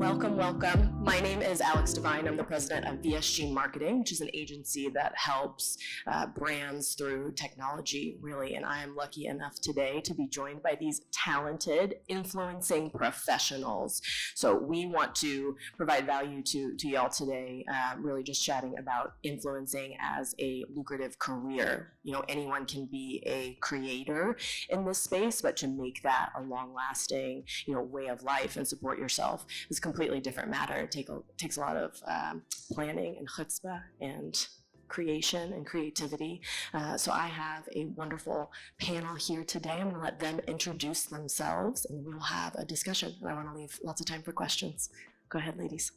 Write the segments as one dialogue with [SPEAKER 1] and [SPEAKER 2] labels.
[SPEAKER 1] Welcome, welcome. My name is Devine. I'm the president of VSG Marketing, which is an agency that helps brands through technology, really. And I am lucky enough today to be joined by these talented, influencing professionals. So we want to provide value to y'all today, really just chatting about influencing as a lucrative career. You know, anyone can be a creator in this space, but to make that a long-lasting, way of life and support yourself is a completely different matter. It takes a lot of planning and chutzpah and creation and creativity. So I have a wonderful panel here today. I'm going to let them introduce themselves and we'll have a discussion. And I want to leave lots of time for questions. Go ahead, ladies.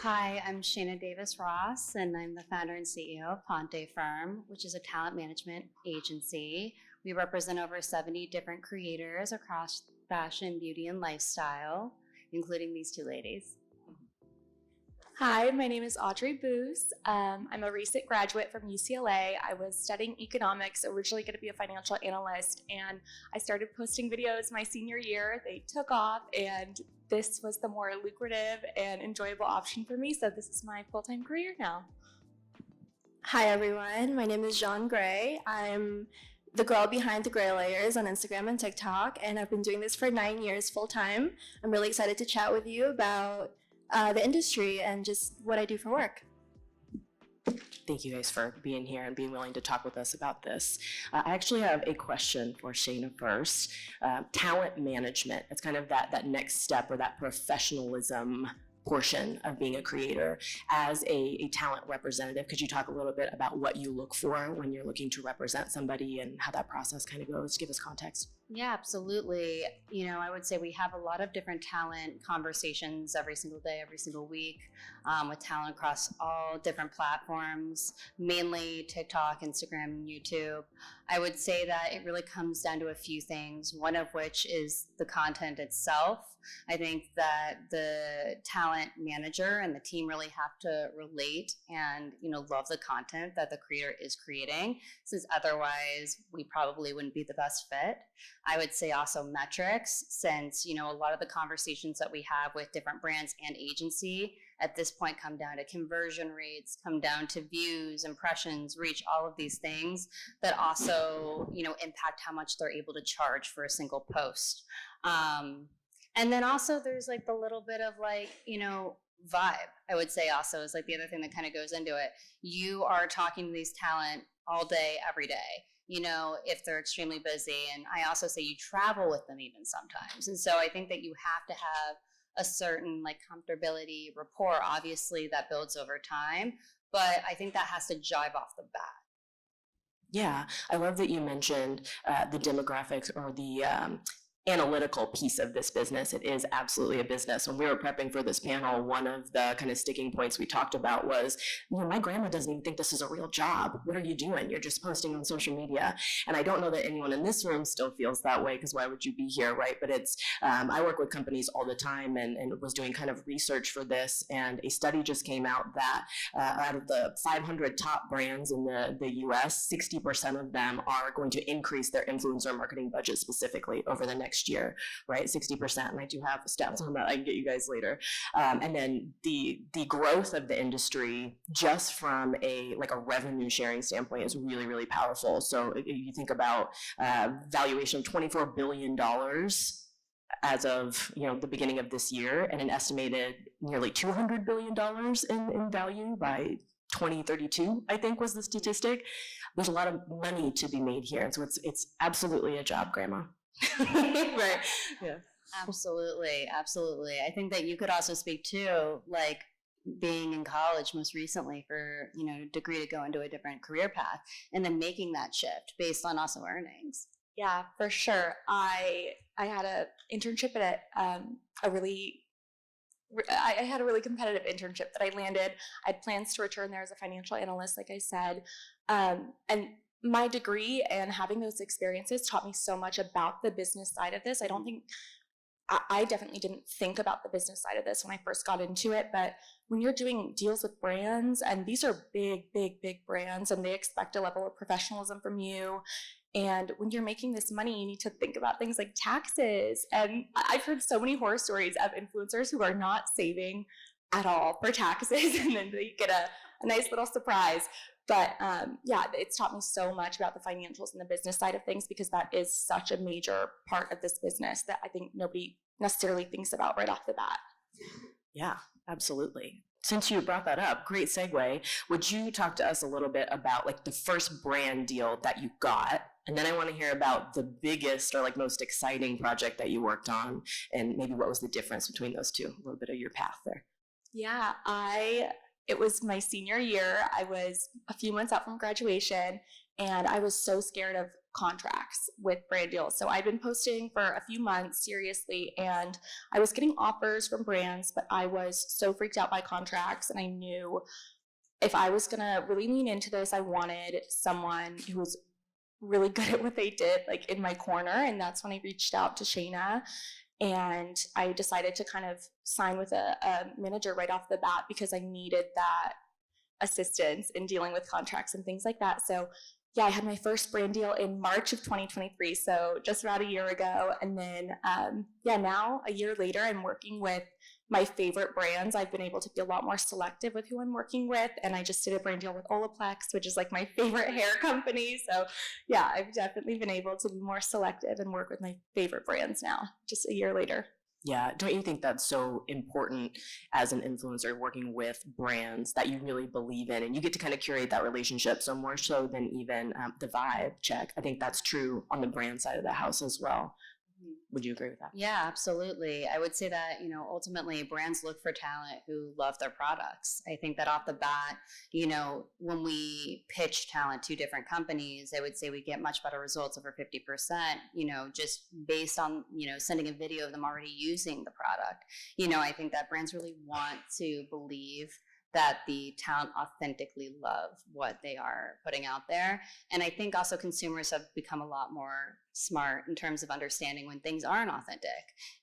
[SPEAKER 2] Hi, I'm Shana Davis-Ross, and I'm the founder and CEO of Ponte Firm, which is a talent management agency. We represent over 70 different creators across fashion, beauty, and lifestyle, including these two ladies.
[SPEAKER 3] Hi, my name is Audrey Boos. I'm a recent graduate from UCLA. I was studying economics, originally going to be a financial analyst, and I started posting videos my senior year. They took off, and this was the more lucrative and enjoyable option for me, so this is my full-time career now.
[SPEAKER 4] Hi everyone, my name is Jeanne Gray. I'm the girl behind the Gray Layers on Instagram and TikTok, and I've been doing this for 9 years full-time. I'm really excited to chat with you about the industry and just what I do for work.
[SPEAKER 1] Thank you guys for being here and being willing to talk with us about this. I actually have a question for Shana first. Talent management, it's kind of that next step or that professionalism portion of being a creator. As a talent representative, could you talk a little bit about what you look for when you're looking to represent somebody and how that process kind of goes? Give us context.
[SPEAKER 2] Yeah, absolutely. I would say we have a lot of different talent conversations every single day, every single week, with talent across all different platforms, mainly TikTok, Instagram, and YouTube. I would say that it really comes down to a few things, one of which is the content itself. I think that the talent manager and the team really have to relate and, love the content that the creator is creating, since otherwise we probably wouldn't be the best fit. I would say also metrics, since, a lot of the conversations that we have with different brands and agency at this point come down to conversion rates, come down to views, impressions, reach, all of these things that also, impact how much they're able to charge for a single post. And then also there's like the little bit of vibe, I would say also is like the other thing that kind of goes into it. You are talking to these talent all day, every day. If they're extremely busy. And I also say you travel with them even sometimes. And so I think that you have to have a certain comfortability, rapport, obviously that builds over time. But I think that has to jive off the bat.
[SPEAKER 1] Yeah, I love that you mentioned the demographics or the analytical piece of this business. It is absolutely a business. When we were prepping for this panel, one of the kind of sticking points we talked about was, my grandma doesn't even think this is a real job. What are you doing? You're just posting on social media. And I don't know that anyone in this room still feels that way, because why would you be here, right? But it's, I work with companies all the time and was doing kind of research for this. And a study just came out that out of the 500 top brands in the US, 60% of them are going to increase their influencer marketing budget specifically over the next year, right? 60%. And I do have stats on that I can get you guys later. And then the growth of the industry just from a revenue sharing standpoint is really, really powerful. So if you think about valuation of $24 billion as of the beginning of this year, and an estimated nearly $200 billion in value by 2032, I think was the statistic. There's a lot of money to be made here. And so it's absolutely a job, Grandma. Right. Yeah.
[SPEAKER 2] Absolutely. I think that you could also speak to being in college most recently for degree to go into a different career path and then making that shift based on also earnings.
[SPEAKER 3] Yeah, for sure. I had an internship at I had a really competitive internship that I landed. I had plans to return there as a financial analyst, like I said, and my degree and having those experiences taught me so much about the business side of this. I definitely didn't think about the business side of this when I first got into it, but when you're doing deals with brands, and these are big brands, and they expect a level of professionalism from you, And when you're making this money, you need to think about things like taxes. And I've heard so many horror stories of influencers who are not saving at all for taxes, and then they get a nice little surprise. But yeah, it's taught me so much about the financials and the business side of things, because that is such a major part of this business that I think nobody necessarily thinks about right off the bat.
[SPEAKER 1] Yeah, absolutely. Since you brought that up, great segue. Would you talk to us a little bit about like the first brand deal that you got? And then I want to hear about the biggest or like most exciting project that you worked on, and maybe what was the difference between those two, a little bit of your path there.
[SPEAKER 3] Yeah, it was my senior year. I was a few months out from graduation, and I was so scared of contracts with brand deals. So I've been posting for a few months seriously, and I was getting offers from brands, but I was so freaked out by contracts, and I knew if I was gonna really lean into this, I wanted someone who was really good at what they did, like in my corner. And that's when I reached out to Shana, and I decided to kind of sign with a manager right off the bat, because I needed that assistance in dealing with contracts and things like that. So yeah, I had my first brand deal in March of 2023, so just about a year ago. And then now a year later, I'm working with my favorite brands. I've been able to be a lot more selective with who I'm working with, and I just did a brand deal with Olaplex, which is like my favorite hair company. So yeah, I've definitely been able to be more selective and work with my favorite brands now, just a year later.
[SPEAKER 1] Yeah, don't you think that's so important as an influencer working with brands that you really believe in, and you get to kind of curate that relationship? So more so than even the vibe check. I think that's true on the brand side of the house as well. Would you agree with that?
[SPEAKER 2] Yeah, absolutely. I would say that, ultimately brands look for talent who love their products. I think that off the bat, when we pitch talent to different companies, I would say we get much better results, over 50%, just based on, sending a video of them already using the product. I think that brands really want to believe that the talent authentically love what they are putting out there. And I think also consumers have become a lot more smart in terms of understanding when things aren't authentic,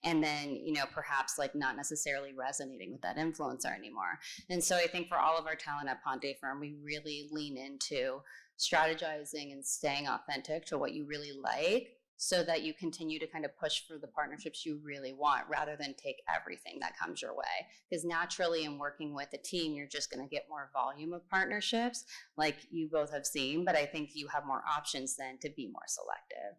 [SPEAKER 2] and then, perhaps like not necessarily resonating with that influencer anymore. And so I think for all of our talent at Ponte Firm, we really lean into strategizing and staying authentic to what you really like, so that you continue to kind of push for the partnerships you really want, rather than take everything that comes your way. Because naturally, in working with a team, you're just going to get more volume of partnerships, like you both have seen, but I think you have more options then to be more selective.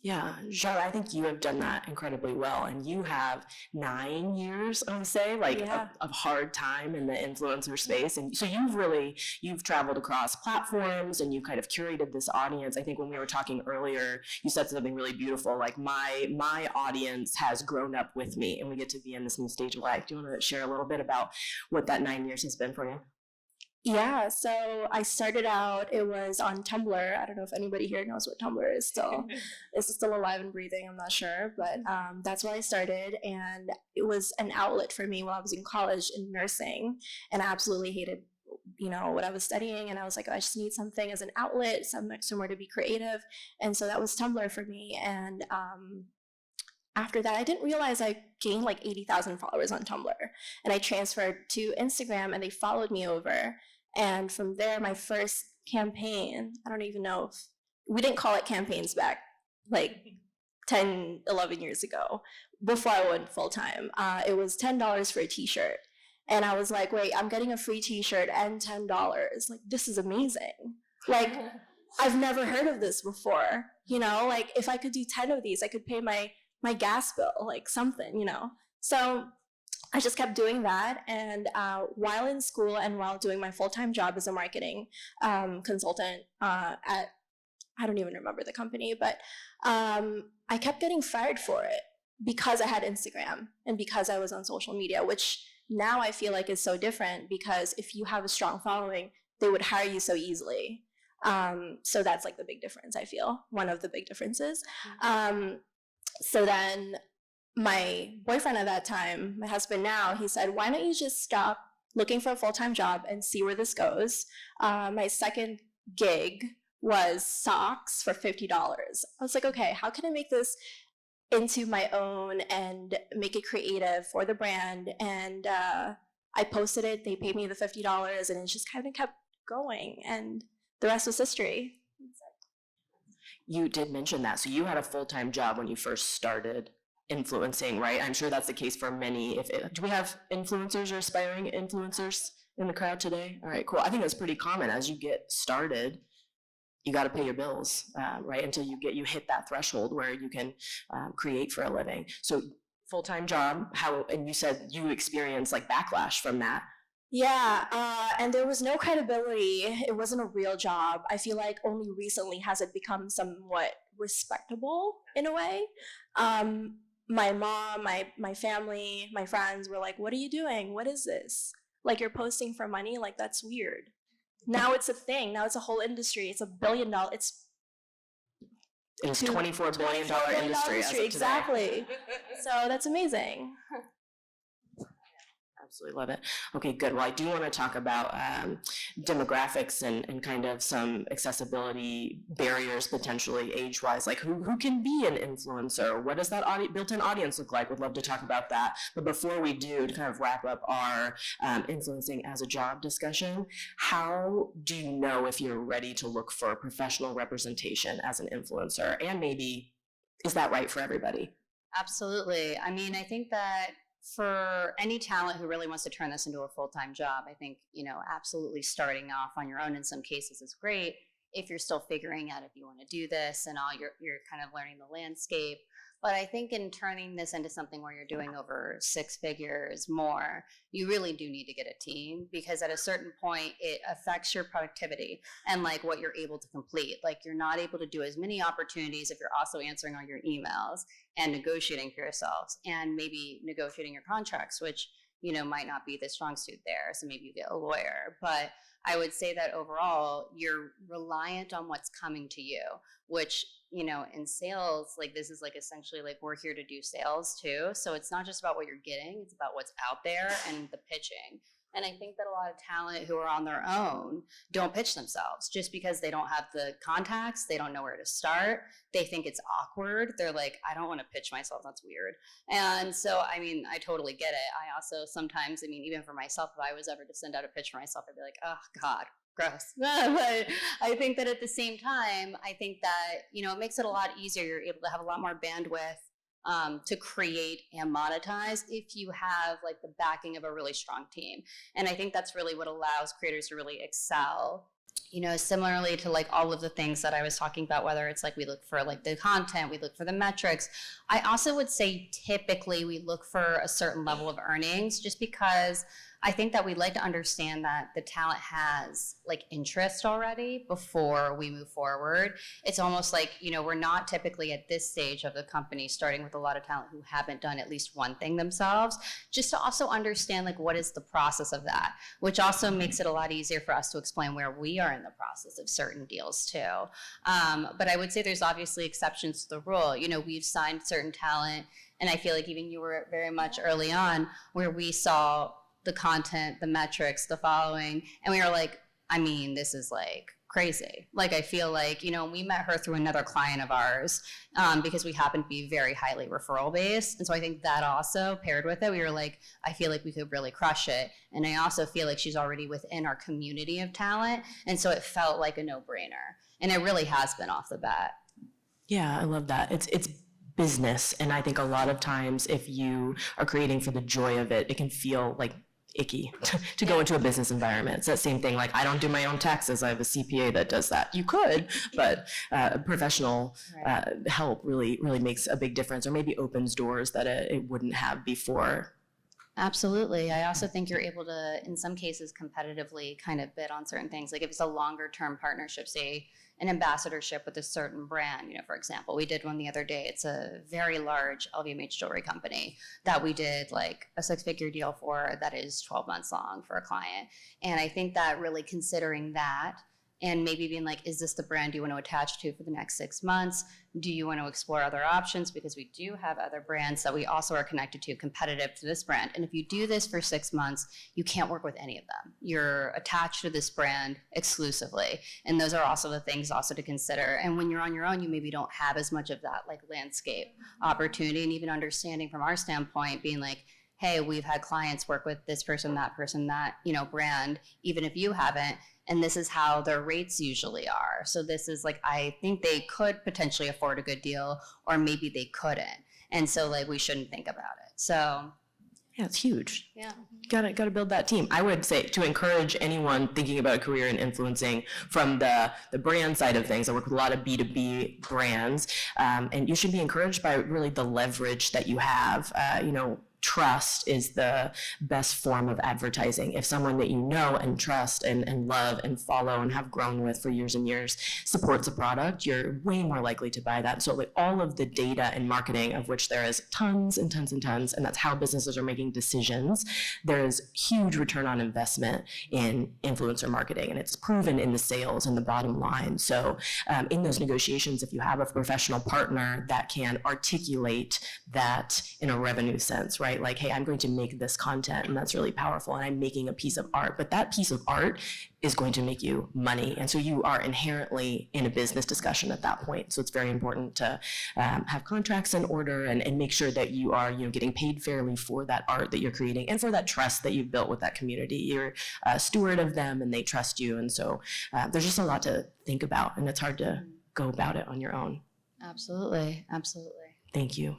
[SPEAKER 1] Yeah, Jeanne, I think you have done that incredibly well, and you have 9 years, I would say, of hard time in the influencer space. And so you've traveled across platforms, and you kind of curated this audience. I think when we were talking earlier, you said something really beautiful, like my audience has grown up with me, and we get to be in this new stage of life. Do you want to share a little bit about what that 9 years has been for you?
[SPEAKER 4] Yeah, so I started out, it was on Tumblr. I don't know if anybody here knows what Tumblr is still. It's still alive and breathing, I'm not sure. But that's where I started. And it was an outlet for me while I was in college in nursing. And I absolutely hated, what I was studying. And I was like, I just need something as an outlet, somewhere to be creative. And so that was Tumblr for me. And after that, I didn't realize I gained like 80,000 followers on Tumblr. And I transferred to Instagram, and they followed me over. And from there, my first campaign, I don't even know if we didn't call it campaigns back like 10, 11 years ago, before I went full time. It was $10 for a t-shirt. And I was like, wait, I'm getting a free t-shirt and $10. Like, this is amazing. Like, I've never heard of this before. Like if I could do 10 of these, I could pay my gas bill, like something. So I just kept doing that. And while in school and while doing my full-time job as a marketing consultant at, I don't even remember the company, but I kept getting fired for it because I had Instagram and because I was on social media, which now I feel like is so different, because if you have a strong following, they would hire you so easily. So that's like the big difference, I feel, one of the big differences. So then my boyfriend at that time, my husband now, he said, why don't you just stop looking for a full-time job and see where this goes? My second gig was socks for $50. I was like, okay, how can I make this into my own and make it creative for the brand? And I posted it, they paid me the $50, and it just kind of kept going. And the rest was history.
[SPEAKER 1] You did mention that. So you had a full-time job when you first started influencing, right? I'm sure that's the case for many. Do we have influencers or aspiring influencers in the crowd today? All right, cool. I think that's pretty common. As you get started, you got to pay your bills, right? Until you hit that threshold where you can create for a living. So full-time job, and you said you experienced like backlash from that.
[SPEAKER 4] Yeah, and there was no credibility. It wasn't a real job. I feel like only recently has it become somewhat respectable in a way. My mom, my family, my friends were like, "What are you doing? What is this? Like you're posting for money? Like that's weird." Now it's a thing. Now it's a whole industry. It's $1 billion. It's
[SPEAKER 1] $24 billion industry. As of
[SPEAKER 4] exactly. So that's amazing.
[SPEAKER 1] Absolutely love it. Okay, good. Well, I do want to talk about demographics and kind of some accessibility barriers potentially age-wise, like who can be an influencer? What does that built-in audience look like? Would love to talk about that. But before we do, to kind of wrap up our influencing as a job discussion, how do you know if you're ready to look for professional representation as an influencer? And maybe, is that right for everybody?
[SPEAKER 2] Absolutely. I mean, I think that for any talent who really wants to turn this into a full-time job, I think, absolutely starting off on your own in some cases is great. If you're still figuring out if you want to do this and all, you're kind of learning the landscape. But I think in turning this into something where you're doing over 6 figures more, you really do need to get a team, because at a certain point it affects your productivity and like what you're able to complete. Like you're not able to do as many opportunities if you're also answering all your emails and negotiating for yourselves and maybe negotiating your contracts, which might not be the strong suit there. So maybe you get a lawyer. But I would say that overall, you're reliant on what's coming to you, which, in sales, like this is like essentially like we're here to do sales too. So it's not just about what you're getting, it's about what's out there and the pitching. And I think that a lot of talent who are on their own don't pitch themselves just because they don't have the contacts. They don't know where to start. They think it's awkward. They're like, I don't want to pitch myself. That's weird. And so, I mean, I totally get it. I also sometimes, even for myself, if I was ever to send out a pitch for myself, I'd be like, oh God, gross. But I think that at the same time, I think that, it makes it a lot easier. You're able to have a lot more bandwidth to create and monetize if you have like the backing of a really strong team. And I think that's really what allows creators to really excel. Similarly to like all of the things that I was talking about, whether it's like we look for like the content, we look for the metrics. I also would say typically we look for a certain level of earnings, just because I think that we'd like to understand that the talent has like interest already before we move forward. It's almost like, we're not typically at this stage of the company starting with a lot of talent who haven't done at least one thing themselves, just to also understand like what is the process of that, which also makes it a lot easier for us to explain where we are in the process of certain deals too. But I would say there's obviously exceptions to the rule. We've signed certain talent, and I feel like even you were very much early on where we saw the content, the metrics, the following, and we were like, this is like crazy. Like I feel like, we met her through another client of ours because we happen to be very highly referral based. And so I think that also paired with it, we were like, I feel like we could really crush it. And I also feel like she's already within our community of talent. And so it felt like a no-brainer. And it really has been off the bat.
[SPEAKER 1] Yeah, I love that. It's business. And I think a lot of times if you are creating for the joy of it, it can feel like icky to go into a business environment. It's that same thing, like I don't do my own taxes. I have a CPA that does that. You could, but professional help really makes a big difference, or maybe opens doors that it wouldn't have before.
[SPEAKER 2] Absolutely. I also think you're able to, in some cases, competitively kind of bid on certain things. Like if it's a longer term partnership, say an ambassadorship with a certain brand, for example, we did one the other day. It's a very large LVMH jewelry company that we did like a 6-figure deal for that is 12 months long for a client. And I think that really considering that and maybe being like, is this the brand you want to attach to for the next 6 months? Do you want to explore other options? Because we do have other brands that we also are connected to competitive to this brand. And if you do this for 6 months, you can't work with any of them. You're attached to this brand exclusively. And those are also the things also to consider. And when you're on your own, you maybe don't have as much of that like landscape opportunity, and even understanding from our standpoint being like, hey, we've had clients work with this person, that, you know, brand, even if you haven't, and this is how their rates usually are. So this is like, I think they could potentially afford a good deal, or maybe they couldn't. And so like, we shouldn't think about it. So
[SPEAKER 1] Yeah, it's huge.
[SPEAKER 2] yeah.
[SPEAKER 1] Gotta build that team. I would say to encourage anyone thinking about a career in influencing from the brand side of things. I work with a lot of B2B brands, and you should be encouraged by really the leverage that you have. You know, trust is the best form of advertising. If someone that you know and trust and love and follow and have grown with for years and years supports a product, you're way more likely to buy that. So like all of the data and marketing, of which there is tons and tons and tons, and that's how businesses are making decisions, there is huge return on investment in influencer marketing, and it's proven in the sales and the bottom line. So in those negotiations, if you have a professional partner that can articulate that in a revenue sense, right? Like, hey, I'm going to make this content, and that's really powerful, and I'm making a piece of art, but that piece of art is going to make you money. And so you are inherently in a business discussion at that point. So it's very important to have contracts in order and make sure that you are, you know, getting paid fairly for that art that you're creating and for that trust that you've built with that community. You're a steward of them and they trust you. And so there's just a lot to think about, and it's hard to go about it on your own.
[SPEAKER 2] Absolutely.
[SPEAKER 1] Thank you.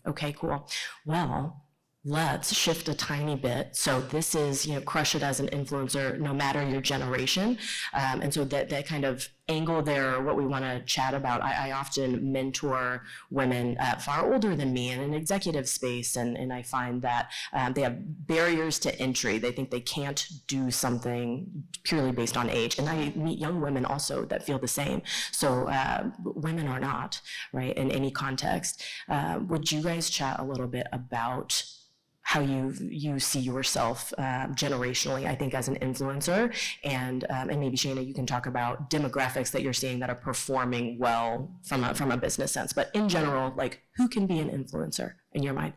[SPEAKER 1] Okay, cool. Well, let's shift a tiny bit. So this is, you know, crush it as an influencer, no matter your generation. And so that kind of angle there, what we want to chat about, I often mentor women far older than me in an executive space. And I find that they have barriers to entry. They think they can't do something purely based on age. And I meet young women also that feel the same. So women are not, right, in any context. Would you guys chat a little bit about how you see yourself generationally, I think, as an influencer, and maybe Shana, you can talk about demographics that you're seeing that are performing well from a business sense. But in general, like, who can be an influencer in your mind?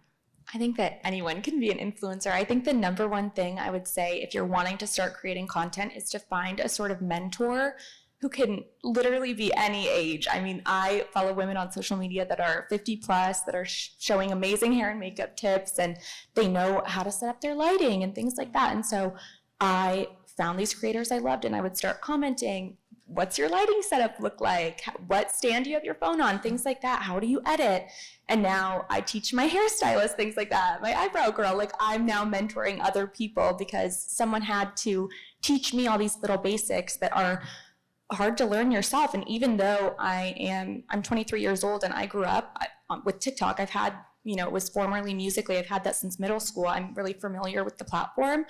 [SPEAKER 3] I think that anyone can be an influencer. I think the number one thing I would say if you're wanting to start creating content is to find a sort of mentor who can literally be any age. I mean, I follow women on social media that are 50 plus, that are showing amazing hair and makeup tips, and they know how to set up their lighting and things like that. And so I found these creators I loved, and I would start commenting, what's your lighting setup look like? What stand do you have your phone on? Things like that. How do you edit? And now I teach my hairstylist things like that. My eyebrow girl, like, I'm now mentoring other people because someone had to teach me all these little basics that are hard to learn yourself. And even though I'm 23 years old and I grew up with TikTok, I've had, you know, it was formerly Musical.ly, I've had that since middle school. I'm really familiar with the platform,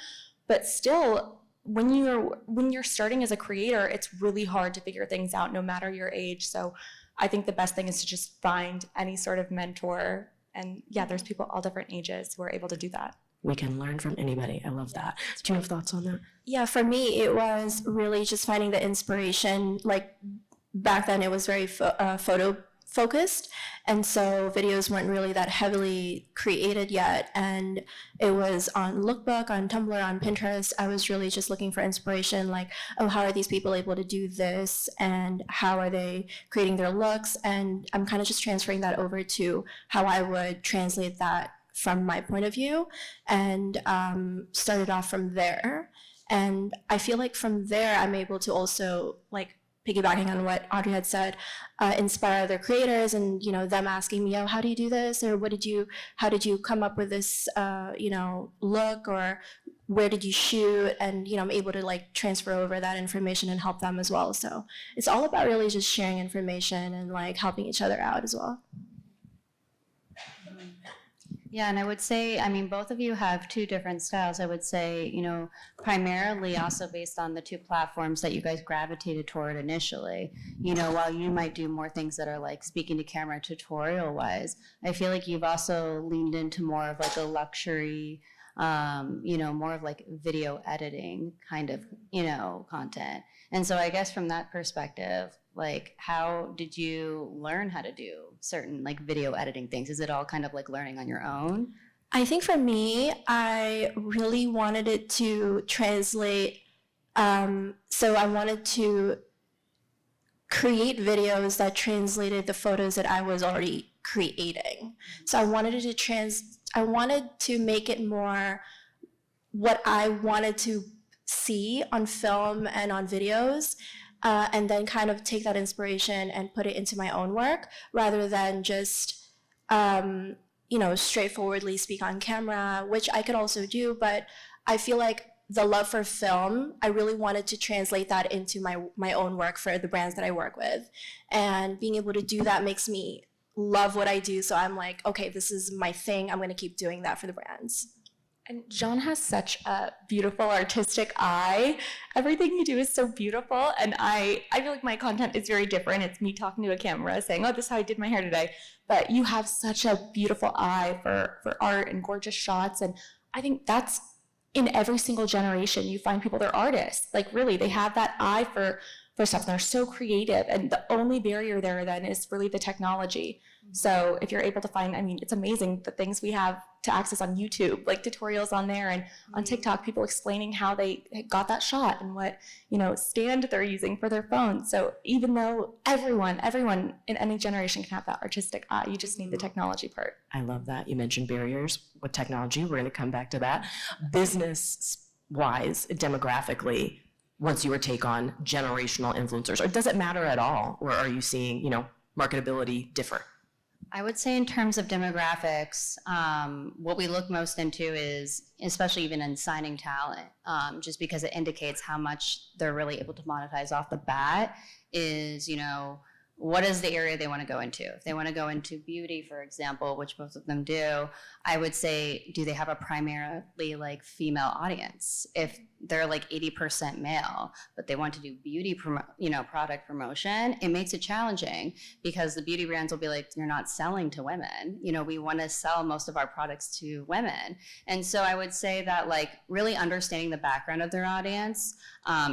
[SPEAKER 3] but still, when you're starting as a creator, it's really hard to figure things out no matter your age. So I think the best thing is to just find any sort of mentor. And yeah, there's people all different ages who are able to do that.
[SPEAKER 1] We can learn from anybody. I love that. Do you have thoughts on that?
[SPEAKER 4] Yeah, for me, it was really just finding the inspiration. Like, back then, it was very photo focused, and so videos weren't really that heavily created yet. And it was on Lookbook, on Tumblr, on Pinterest. I was really just looking for inspiration, like, oh, how are these people able to do this, and how are they creating their looks? And I'm kind of just transferring that over to how I would translate that from my point of view, and started off from there. And I feel like from there, I'm able to also, like, piggybacking on what Audrey had said, inspire other creators, and, you know, them asking me, oh, how do you do this? Or how did you come up with this, you know, look, or where did you shoot? And, you know, I'm able to, like, transfer over that information and help them as well. So it's all about really just sharing information and, like, helping each other out as well.
[SPEAKER 2] Yeah, and I would say, I mean, both of you have two different styles. I would say, you know, primarily also based on the two platforms that you guys gravitated toward initially. You know, while you might do more things that are like speaking to camera tutorial wise, I feel like you've also leaned into more of like a luxury, you know, more of like video editing kind of, you know, content. And so I guess from that perspective, like, how did you learn how to do certain like video editing things? Is it all kind of like learning on your own?
[SPEAKER 4] I think for me, I really wanted it to translate. So I wanted to create videos that translated the photos that I was already creating. So I wanted it to I wanted to make it more what I wanted to see on film and on videos, and then kind of take that inspiration and put it into my own work rather than just straightforwardly speak on camera, which I could also do, but I feel like the love for film, I really wanted to translate that into my own work for the brands that I work with. And being able to do that makes me love what I do. So I'm like, okay, this is my thing. I'm going to keep doing that for the brands.
[SPEAKER 3] And Jeanne has such a beautiful artistic eye. Everything you do is so beautiful. And I feel like my content is very different. It's me talking to a camera saying, oh, this is how I did my hair today. But you have such a beautiful eye for art and gorgeous shots. And I think that's in every single generation. You find people, they're artists. Like really, they have that eye for stuff. They're so creative. And the only barrier there then is really the technology. So if you're able to find, I mean, it's amazing the things we have to access on YouTube, like tutorials on there, and on TikTok, people explaining how they got that shot and what, stand they're using for their phone. So even though everyone in any generation can have that artistic eye, you just need the technology part.
[SPEAKER 1] I love that. You mentioned barriers with technology. We're going to come back to that. Business-wise, demographically, what's your take on generational influencers? Or does it matter at all? Or are you seeing, marketability differ?
[SPEAKER 2] I would say in terms of demographics, what we look most into is, especially even in signing talent, just because it indicates how much they're really able to monetize off the bat, is, what is the area they want to go into? If they want to go into beauty, for example, which most of them do, I would say, do they have a primarily like female audience? If they're like 80% male, but they want to do beauty, product promotion, it makes it challenging because the beauty brands will be like, you're not selling to women. We want to sell most of our products to women. And so I would say that like really understanding the background of their audience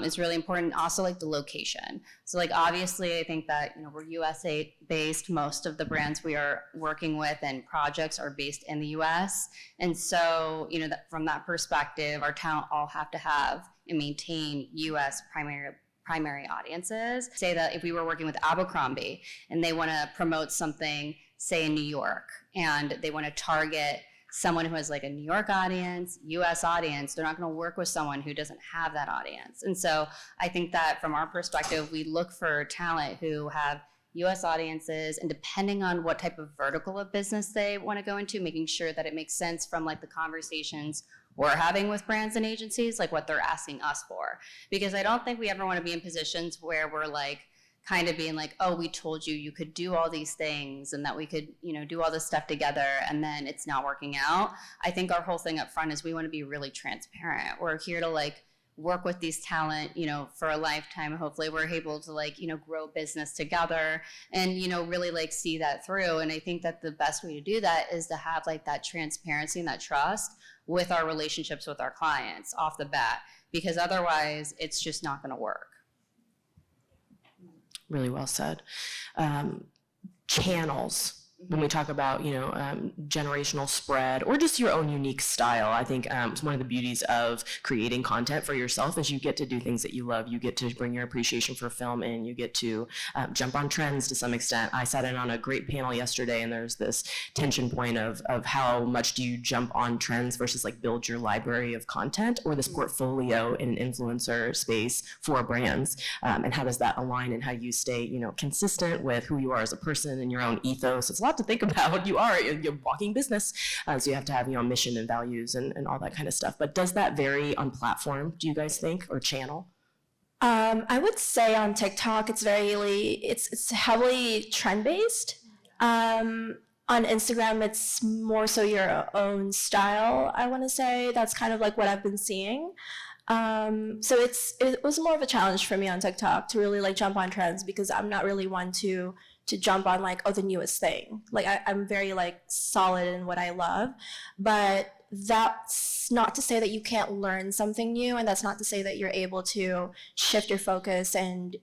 [SPEAKER 2] is really important. Also like the location. So like obviously I think that, we're USA based. Most of the brands we are working with and projects are based in the US. And so, that from that perspective, our talent all have to have and maintain US primary audiences. Say that if we were working with Abercrombie and they want to promote something, say in New York, and they want to target someone who has like a New York audience, US audience, they're not going to work with someone who doesn't have that audience. And so I think that from our perspective, we look for talent who have US audiences, and depending on what type of vertical of business they want to go into, making sure that it makes sense from like the conversations we're having with brands and agencies, like what they're asking us for. Because I don't think we ever want to be in positions where we're like kind of being like, oh, we told you you could do all these things and that we could, do all this stuff together and then it's not working out. I think our whole thing up front is we want to be really transparent. We're here to like work with these talent, for a lifetime. Hopefully we're able to like, grow business together and, really like see that through. And I think that the best way to do that is to have like that transparency and that trust with our relationships with our clients off the bat, because otherwise it's just not going to work.
[SPEAKER 1] Really well said. Channels. When we talk about, generational spread or just your own unique style, I think it's one of the beauties of creating content for yourself is you get to do things that you love. You get to bring your appreciation for film in. You get to jump on trends to some extent. I sat in on a great panel yesterday, and there's this tension point of how much do you jump on trends versus like build your library of content or this portfolio in an influencer space for brands, and how does that align and how you stay, consistent with who you are as a person and your own ethos. It's a lot to think about. You are a walking business, so you have to have mission and values and all that kind of stuff. But does that vary on platform, do you guys think, or channel?
[SPEAKER 4] I would say on TikTok it's it's heavily trend based. On Instagram it's more so your own style. I want to say that's kind of like what I've been seeing. So it was more of a challenge for me on TikTok to really like jump on trends because I'm not really one to jump on like, the newest thing. Like I'm very like solid in what I love, but that's not to say that you can't learn something new. And that's not to say that you're able to shift your focus and,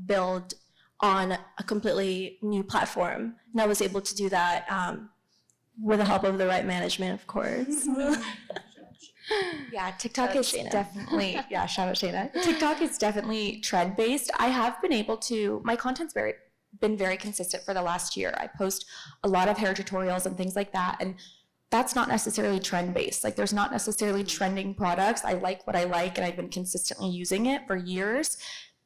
[SPEAKER 4] build on a completely new platform. And I was able to do that with the help of the right management, of course.
[SPEAKER 3] Yeah, TikTok is
[SPEAKER 4] Shana.
[SPEAKER 3] Definitely, shout out Shana. TikTok is definitely trend based. I have been able to, my content's been very consistent for the last year. I post a lot of hair tutorials and things like that. And that's not necessarily trend based. Like there's not necessarily trending products. I like what I like and I've been consistently using it for years.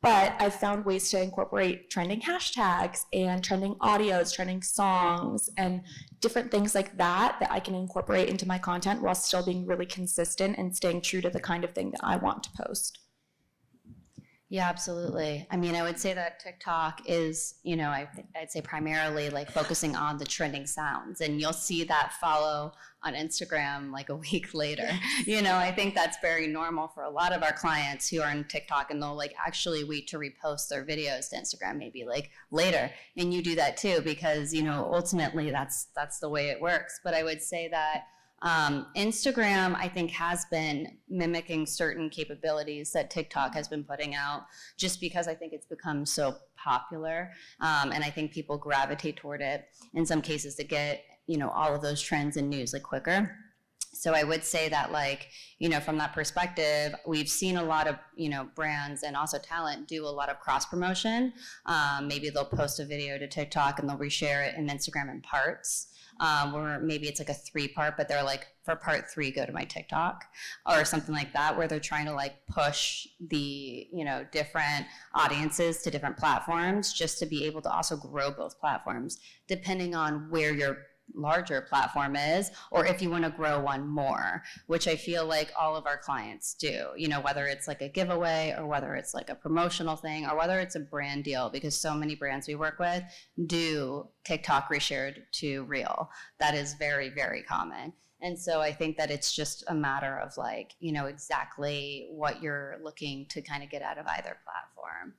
[SPEAKER 3] But I've found ways to incorporate trending hashtags and trending audios, trending songs, and different things like that I can incorporate into my content while still being really consistent and staying true to the kind of thing that I want to post.
[SPEAKER 2] Yeah, absolutely. I mean, I would say that TikTok is, I'd say primarily like focusing on the trending sounds, and you'll see that follow on Instagram like a week later. I think that's very normal for a lot of our clients who are on TikTok, and they'll like actually wait to repost their videos to Instagram maybe like later. And you do that too, because, ultimately that's the way it works. But I would say that Instagram, I think, has been mimicking certain capabilities that TikTok has been putting out, just because I think it's become so popular, and I think people gravitate toward it in some cases to get all of those trends and news like quicker. So I would say that, like, from that perspective, we've seen a lot of, brands and also talent do a lot of cross promotion. Maybe they'll post a video to TikTok and they'll reshare it in Instagram in parts. Or maybe it's like a 3-part, but they're like, for part 3, go to my TikTok, or something like that, where they're trying to like push the, different audiences to different platforms, just to be able to also grow both platforms, depending on where your larger platform is, or if you want to grow one more, which I feel like all of our clients do, whether it's like a giveaway or whether it's like a promotional thing or whether it's a brand deal, because so many brands we work with do TikTok reshared to Reel. That is very, very common. And so I think that it's just a matter of like, exactly what you're looking to kind of get out of either platform.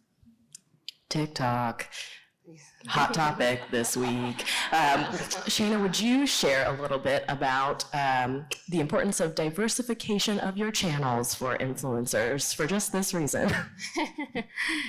[SPEAKER 1] TikTok. Hot topic this week. Shana, would you share a little bit about the importance of diversification of your channels for influencers for just this reason?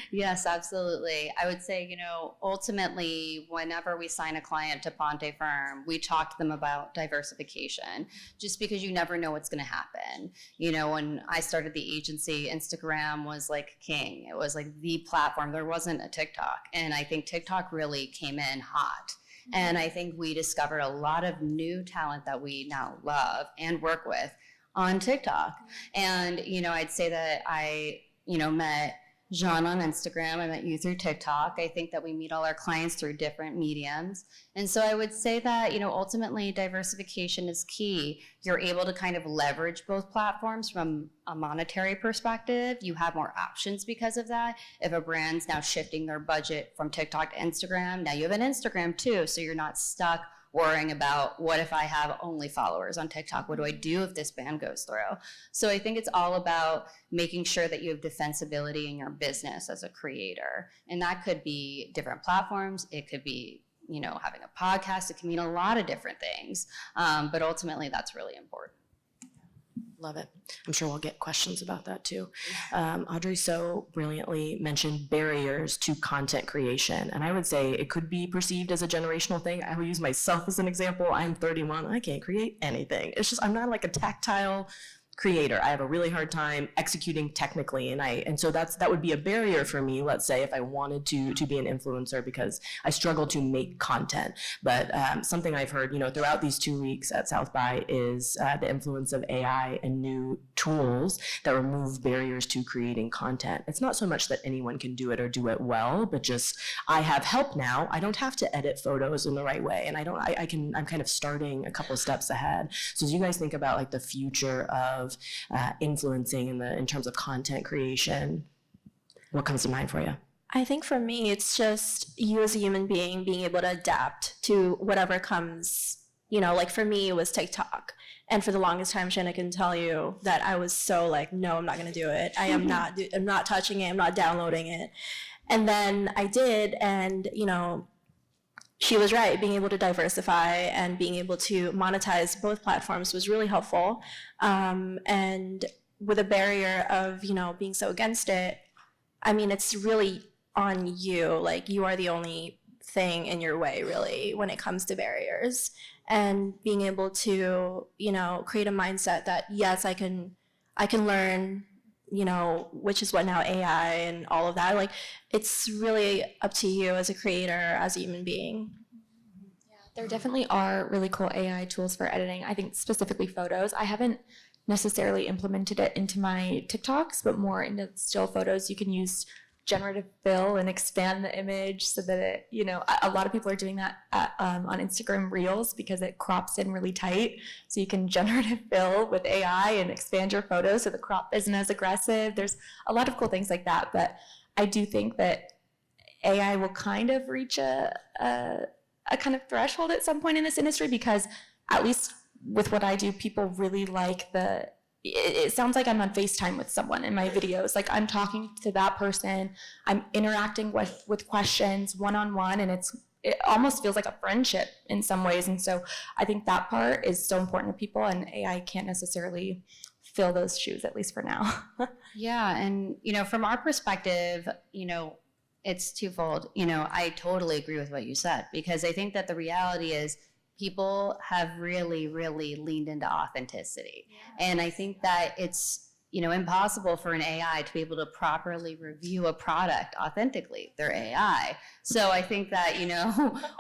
[SPEAKER 2] Yes, absolutely. I would say, ultimately, whenever we sign a client to Ponte firm, we talk to them about diversification, just because you never know what's going to happen. When I started the agency, Instagram was like king. It was like the platform. There wasn't a TikTok. And I think TikTok really came in hot. And I think we discovered a lot of new talent that we now love and work with on TikTok. And, I'd say that I, met Jeanne on Instagram. I met you through TikTok. I think that we meet all our clients through different mediums. And so I would say that, ultimately diversification is key. You're able to kind of leverage both platforms from a monetary perspective. You have more options because of that. If a brand's now shifting their budget from TikTok to Instagram, now you have an Instagram too, so you're not stuck worrying about, what if I have only followers on TikTok? What do I do if this ban goes through? So I think it's all about making sure that you have defensibility in your business as a creator. And that could be different platforms. It could be, having a podcast. It can mean a lot of different things. But ultimately, that's really important.
[SPEAKER 1] Love it. I'm sure we'll get questions about that too. Audrey so brilliantly mentioned barriers to content creation. And I would say it could be perceived as a generational thing. I will use myself as an example. I'm 31. I can't create anything. It's just, I'm not like a tactile creator. I have a really hard time executing technically, and so that would be a barrier for me, let's say, if I wanted to be an influencer, because I struggle to make content. But something I've heard throughout these 2 weeks at South by is the influence of AI and new tools that remove barriers to creating content. It's not so much that anyone can do it or do it well, but just I have help now. I don't have to edit photos in the right way, and I'm kind of starting a couple steps ahead. So as you guys think about like the future of influencing in terms of content creation, what comes to mind for you?
[SPEAKER 4] I think for me, it's just you as a human being being able to adapt to whatever comes, like for me, it was TikTok. And for the longest time, Shana can tell you that I was so like, no, I'm not going to do it. I'm not touching it. I'm not downloading it. And then I did, and, she was right. Being able to diversify and being able to monetize both platforms was really helpful. And with a barrier of, being so against it, I mean, it's really on you. Like, you are the only thing in your way, really, when it comes to barriers. And being able to, create a mindset that, yes, I can learn, which is what now AI and all of that. Like, it's really up to you as a creator, as a human being.
[SPEAKER 3] There definitely are really cool AI tools for editing. I think specifically photos. I haven't necessarily implemented it into my TikToks, but more into still photos. You can use generative fill and expand the image so that it, a lot of people are doing that on Instagram Reels because it crops in really tight. So you can generative fill with AI and expand your photos so the crop isn't as aggressive. There's a lot of cool things like that. But I do think that AI will kind of reach a kind of threshold at some point in this industry, because at least with what I do, people really like it sounds like I'm on FaceTime with someone in my videos. Like I'm talking to that person, I'm interacting with questions one-on-one, and it almost feels like a friendship in some ways. And so I think that part is so important to people, and AI can't necessarily fill those shoes, at least for now.
[SPEAKER 2] Yeah, and from our perspective, it's twofold. I totally agree with what you said, because I think that the reality is people have really, really leaned into authenticity. Yeah. And I think that it's, impossible for an AI to be able to properly review a product authentically. They're AI. So I think that,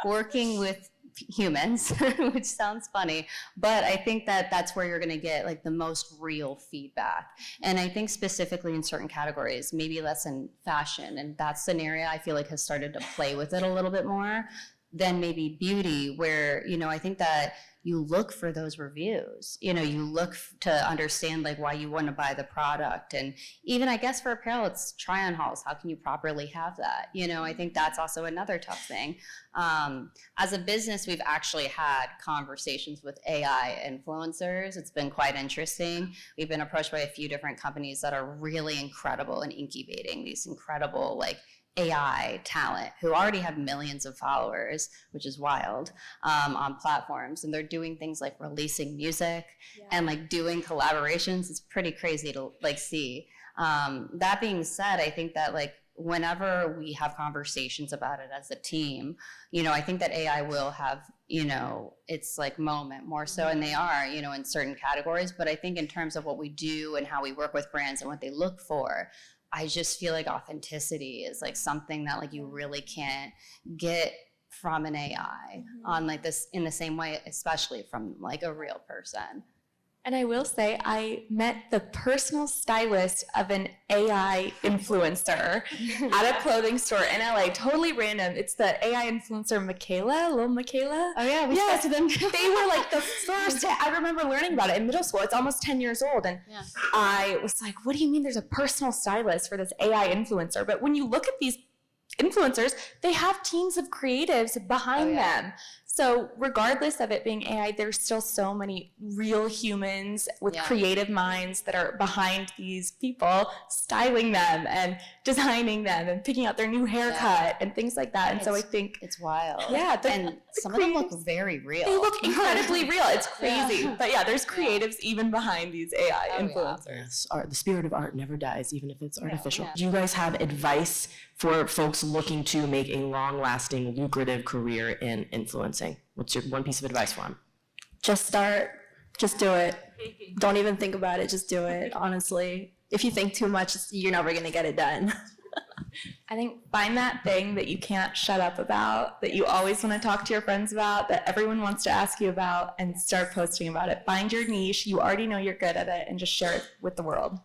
[SPEAKER 2] working with humans, which sounds funny, but I think that that's where you're going to get like the most real feedback. And I think specifically in certain categories, maybe less in fashion, and that's an area I feel like has started to play with it a little bit more than maybe beauty, where, I think that you look for those reviews, you look to understand like why you want to buy the product. And even I guess for apparel, it's try on hauls. How can you properly have that? I think that's also another tough thing. As a business, we've actually had conversations with AI influencers. It's been quite interesting. We've been approached by a few different companies that are really incredible in incubating these incredible like AI talent who already have millions of followers, which is wild, on platforms. And they're doing things like releasing music and like doing collaborations. It's pretty crazy to like see. That being said, I think that like whenever we have conversations about it as a team, I think that AI will have, its like moment more so, and they are, in certain categories. But I think in terms of what we do and how we work with brands and what they look for, I just feel like authenticity is like something that like you really can't get from an AI on like this in the same way, especially from like a real person.
[SPEAKER 3] And I will say, I met the personal stylist of an AI influencer at a clothing store in LA. Totally random. It's the AI influencer Little Michaela.
[SPEAKER 2] Oh yeah, we spoke to them.
[SPEAKER 3] They were like the first. I remember learning about it in middle school. It's almost 10 years old. And I was like, what do you mean there's a personal stylist for this AI influencer? But when you look at these influencers, they have teams of creatives behind them. So regardless of it being AI, there's still so many real humans with creative minds that are behind these people, styling them and designing them and picking out their new haircut and things like that. And so I think
[SPEAKER 2] it's wild.
[SPEAKER 3] Yeah.
[SPEAKER 2] And some of them look very real.
[SPEAKER 3] They look incredibly real. It's crazy. Yeah. But there's creatives even behind these AI influencers.
[SPEAKER 1] Yes. The spirit of art never dies, even if it's artificial. Do you guys have advice for folks looking to make a long-lasting, lucrative career in influencing? What's your one piece of advice for them?
[SPEAKER 4] Just start. Just do it. Don't even think about it. Just do it. Honestly, if you think too much, you're never going to get it done.
[SPEAKER 3] I think find that thing that you can't shut up about, that you always want to talk to your friends about, that everyone wants to ask you about, and start posting about it. Find your niche. You already know you're good at it, and just share it with the world.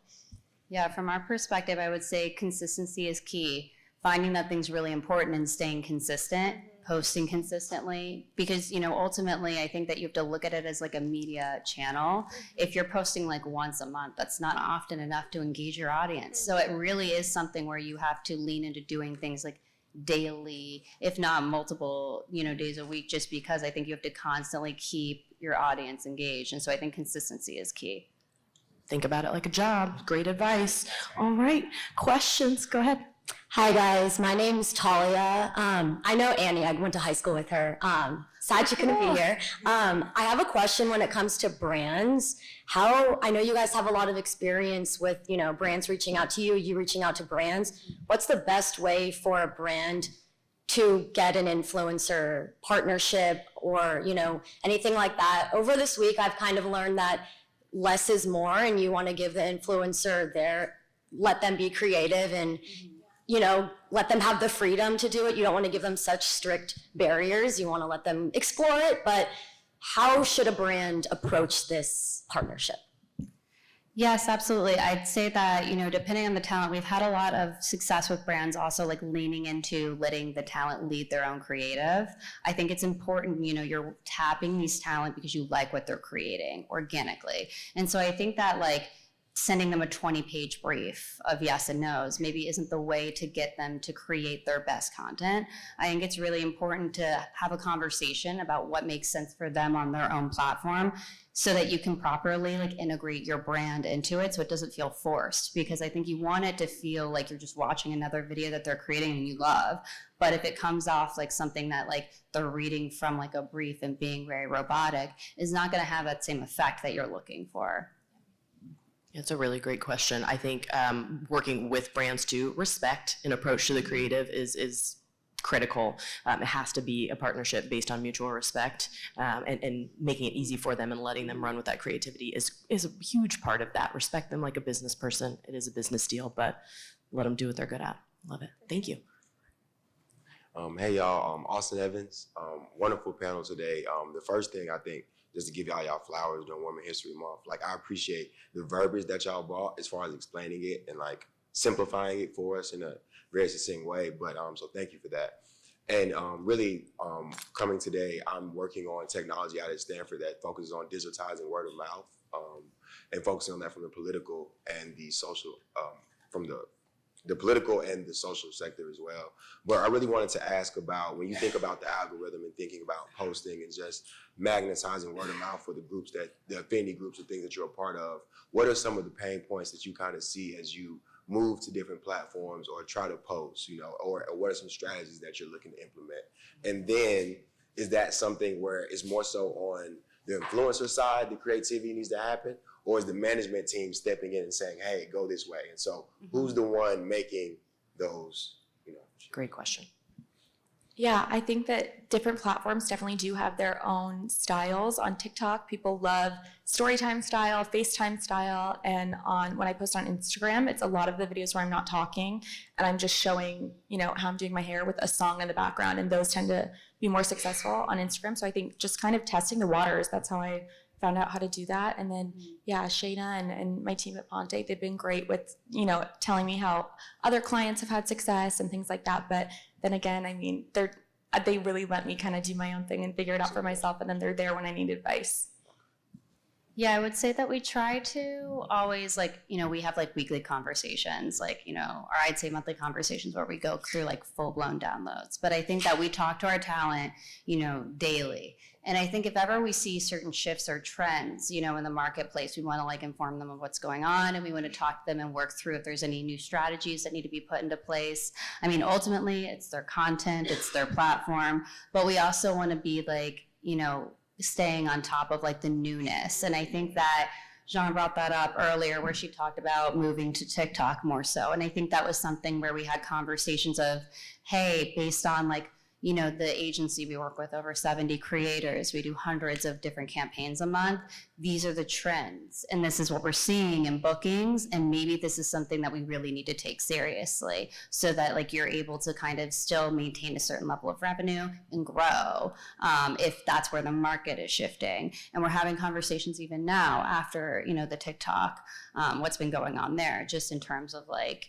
[SPEAKER 2] Yeah, from our perspective, I would say consistency is key. Finding that thing's really important and staying consistent, posting consistently, because ultimately I think that you have to look at it as like a media channel. If you're posting like once a month, that's not often enough to engage your audience. So it really is something where you have to lean into doing things like daily, if not multiple days a week, just because I think you have to constantly keep your audience engaged. And so I think consistency is key.
[SPEAKER 1] Think about it like a job. Great advice. All right, questions, go ahead.
[SPEAKER 5] Hi guys, my name's Talia. I know Annie, I went to high school with her. Sad she couldn't be here. I have a question when it comes to brands. I know you guys have a lot of experience with, brands reaching out to you reaching out to brands. What's the best way for a brand to get an influencer partnership or, anything like that? Over this week, I've kind of learned that less is more, and you want to give the influencer let them be creative and let them have the freedom to do it. You don't want to give them such strict barriers. You want to let them explore it. But how should a brand approach this partnership?
[SPEAKER 2] Yes, absolutely. I'd say that, depending on the talent, we've had a lot of success with brands also like leaning into letting the talent lead their own creative. I think it's important, you're tapping these talent because you like what they're creating organically. And so I think that like sending them a 20-page brief of yes and no's maybe isn't the way to get them to create their best content. I think it's really important to have a conversation about what makes sense for them on their own platform so that you can properly like integrate your brand into it so it doesn't feel forced, because I think you want it to feel like you're just watching another video that they're creating and you love. But if it comes off like something that like they're reading from like a brief and being very robotic, is not going to have that same effect that you're looking for.
[SPEAKER 1] It's a really great question. I think working with brands to respect an approach to the creative is critical. It has to be a partnership based on mutual respect, and making it easy for them and letting them run with that creativity is a huge part of that. Respect them like a business person. It is a business deal, but let them do what they're good at. Love it. Thank you.
[SPEAKER 6] Hey y'all, Austin Evans. Wonderful panel today. The first thing I think, just to give y'all flowers during Women's History Month, like I appreciate the verbiage that y'all brought as far as explaining it and like simplifying it for us in a very succinct way. But so thank you for that. And really coming today, I'm working on technology out at Stanford that focuses on digitizing word of mouth and focusing on that from the political and the social, from the political and the social sector as well. But I really wanted to ask about, when you think about the algorithm and thinking about posting and just magnetizing word of mouth for the groups the affinity groups and things that you're a part of, what are some of the pain points that you kind of see as you move to different platforms or try to post, or what are some strategies that you're looking to implement? And then is that something where it's more so on the influencer side, the creativity needs to happen, or is the management team stepping in and saying, hey, go this way? And so who's the one making those,
[SPEAKER 1] Great question.
[SPEAKER 3] Yeah, I think that different platforms definitely do have their own styles. On TikTok, people love storytime style, FaceTime style, and when I post on Instagram, it's a lot of the videos where I'm not talking and I'm just showing, how I'm doing my hair with a song in the background, and those tend to be more successful on Instagram. So I think just kind of testing the waters, that's how I found out how to do that. And then, Shana and my team at Ponte, they've been great with, telling me how other clients have had success and things like that. But then again, I mean, they really let me kind of do my own thing and figure it out for myself. And then they're there when I need advice.
[SPEAKER 2] Yeah, I would say that we try to always we have like weekly conversations, or I'd say monthly conversations where we go through like full blown downloads. But I think that we talk to our talent, daily. And I think if ever we see certain shifts or trends, in the marketplace, we want to like inform them of what's going on, and we want to talk to them and work through if there's any new strategies that need to be put into place. I mean, ultimately, it's their content, it's their platform, but we also want to be like, staying on top of like the newness. And I think that Jeanne brought that up earlier where she talked about moving to TikTok more so. And I think that was something where we had conversations of, hey, based on like, the agency we work with, over 70 creators, we do hundreds of different campaigns a month. These are the trends, and this is what we're seeing in bookings, and maybe this is something that we really need to take seriously so that like you're able to kind of still maintain a certain level of revenue and grow if that's where the market is shifting. And we're having conversations even now after, the TikTok, what's been going on there, just in terms of like,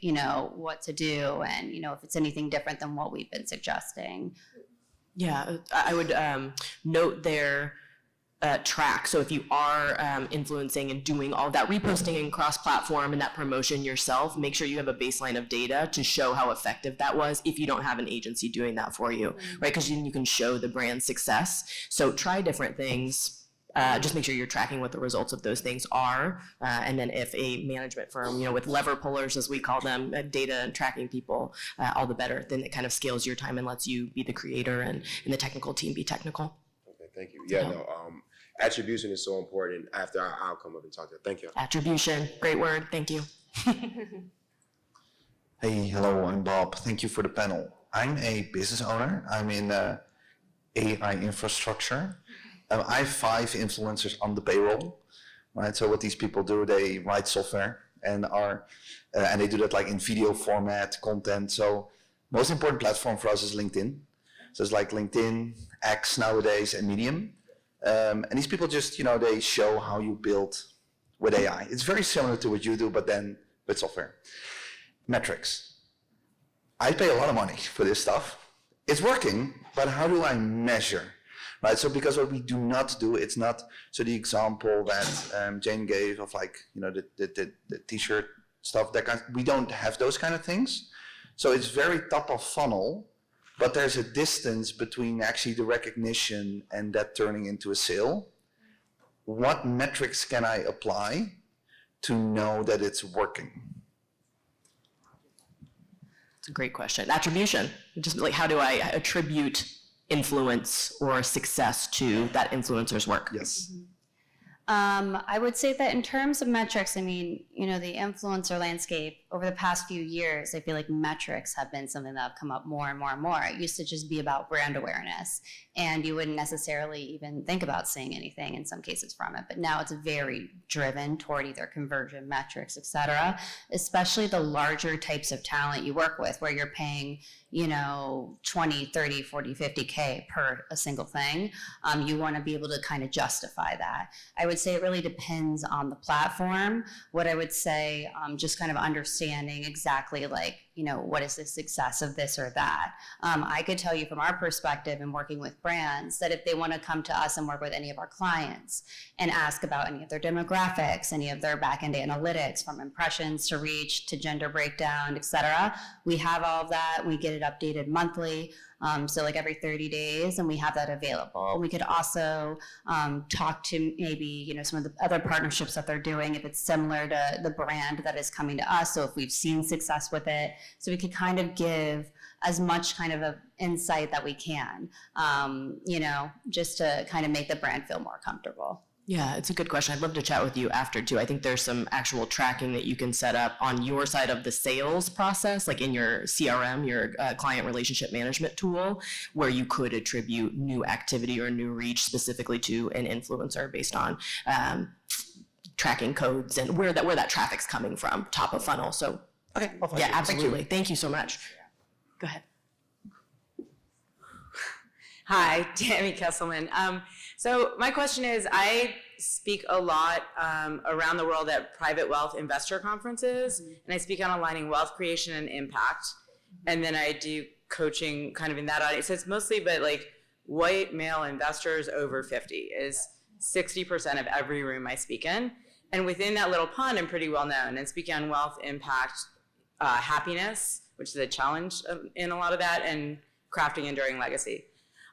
[SPEAKER 2] what to do and, if it's anything different than what we've been suggesting.
[SPEAKER 1] Yeah, I would note their track. So if you are influencing and doing all that reposting and cross-platform and that promotion yourself, make sure you have a baseline of data to show how effective that was if you don't have an agency doing that for you, right? Because then you can show the brand success. So try different things. Just make sure you're tracking what the results of those things are. And then if a management firm, with lever pullers, as we call them, data and tracking people, all the better, then it kind of scales your time and lets you be the creator and the technical team be technical.
[SPEAKER 6] Okay, thank you. Yeah, no, attribution is so important. After I'll come up and talk to you. Thank you.
[SPEAKER 1] Attribution, great word. Thank you.
[SPEAKER 7] Hey, hello, I'm Bob. Thank you for the panel. I'm a business owner. I'm in AI infrastructure. I have 5 influencers on the payroll, right? So what these people do, they write software and and they do that like in video format, content. So most important platform for us is LinkedIn. So it's like LinkedIn, X nowadays, and Medium. And these people just, they show how you build with AI. It's very similar to what you do, but then with software. Metrics. I pay a lot of money for this stuff. It's working, but how do I measure? Right, so because what we do not do, it's not, so the example that Jeanne gave of like, the t-shirt stuff, we don't have those kind of things. So it's very top of funnel, but there's a distance between actually the recognition and that turning into a sale. What metrics can I apply to know that it's working?
[SPEAKER 1] It's a great question. Attribution, just like how do I attribute influence or success to that influencer's work?
[SPEAKER 7] Yes.
[SPEAKER 2] I would say that in terms of metrics, I mean, the influencer landscape over the past few years, I feel like metrics have been something that have come up more and more and more. It used to just be about brand awareness, and you wouldn't necessarily even think about seeing anything in some cases from it. But now it's very driven toward either conversion metrics, et cetera, especially the larger types of talent you work with where you're paying 20, 30, 40, 50K per a single thing. You want to be able to kind of justify that. I would say it really depends on the platform. What I would say, just kind of understanding exactly like, what is the success of this or that. I could tell you from our perspective in working with brands that if they want to come to us and work with any of our clients and ask about any of their demographics, any of their back-end analytics from impressions to reach to gender breakdown, et cetera, we have all of that. We get it updated monthly. So like every 30 days, and we have that available. We could also talk to maybe, some of the other partnerships that they're doing if it's similar to the brand that is coming to us. So if we've seen success with it, so we could kind of give as much kind of a insight that we can, just to kind of make the brand feel more comfortable.
[SPEAKER 1] Yeah, it's a good question. I'd love to chat with you after too. I think there's some actual tracking that you can set up on your side of the sales process, like in your CRM, your client relationship management tool, where you could attribute new activity or new reach specifically to an influencer based on tracking codes and where that traffic's coming from, top of funnel. So, okay, yeah, absolutely. Thank you so much. Go ahead.
[SPEAKER 8] Hi, Tammy Kesselman. So my question is, I speak a lot around the world at private wealth investor conferences, and I speak on aligning wealth creation and impact. And then I do coaching kind of in that audience. So it's mostly, but like white male investors over 50 is 60% of every room I speak in. And within that little pond, I'm pretty well known and speaking on wealth, impact, happiness, which is a challenge in a lot of that, and crafting enduring legacy.